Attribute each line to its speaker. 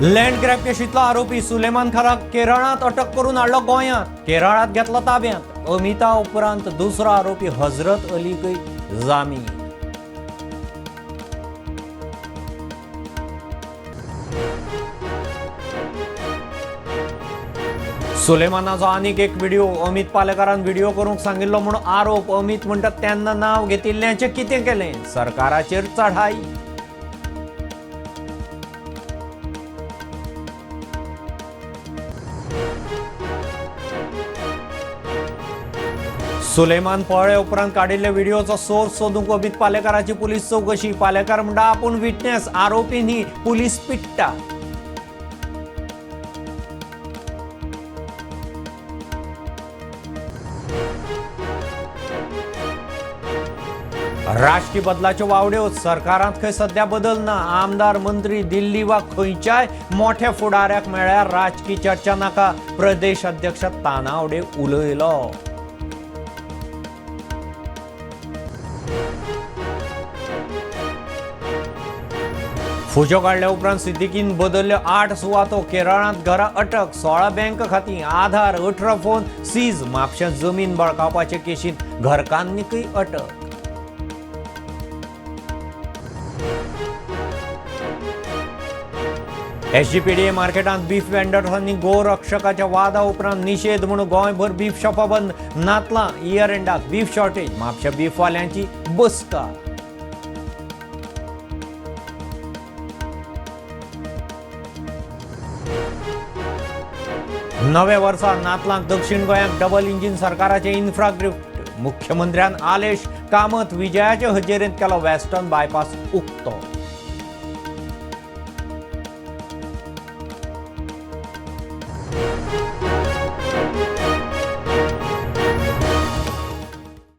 Speaker 1: Land grab केशीतला आरोपी सुलेमान खानाक केरळात अटक करून हाडलो गोंयांत. केरळात घेतला ताब्यांत. अमिता उपरांत दुसरो आरोपी हजरत अलीकय जामीन. सुलेमानाचो आनीक एक व्हिडिओ अमित पालेकारान व्हिडिओ करूंक सांगिल्लो म्हूण आरोप. अमित म्हणटात तेन्ना नांव घेतिल्ल्याचें कितें केलें? सरकाराचेर चढाई. सुलेमान पळ्ळे उपरांत काडिल्ले व्हिडिओचो सोर्स सोदूंक अमित पालेकाराची पुलीस चौकशी. पालेकार म्हणटा आपूण विटनेस, आरोपी न्ही, पुलीस पिट्टा. राजकीय बदलाच्यो वावड्यो. सरकारांत खंय सध्या बदल ना. आमदार, मंत्री दिल्ली वा खंयच्याय मोठ्या फुडाऱ्याक मेळ्ळ्यार राजकीय चर्चा नाका. प्रदेश अध्यक्ष तानावडे उलयलो. फुजो काडल्या उपरांत सिद्दीकीन बदल्ल्यो 8 सुवातो. केरळांत घरां अटक, 16 बँक खातीं, आधार, 18 फोन सीज. म्हापश्यांत जमीन बळकावपाचे केशींत घरकान्नीकय अटक. एसजीपीडीए मार्केटांत बीफ वेंडर्सांनी गोरक्षकाच्या वादा उपरांत निशेध म्हणून गोंयभर बीफ शॉपां बंद. नातलां इयर एंडाक बीफ शॉर्टेज. म्हापश्या बीफवाल्यांची बसका. नव्या वर्सा नातलांक दक्षिण गोंयांत डबल इंजिन सरकाराचे इन्फ्राग्रिफ्ट. मुख्यमंत्र्यान आलेश कामत विजयाचे हजेरेंत केलो वेस्टर्न बायपास उक्तो.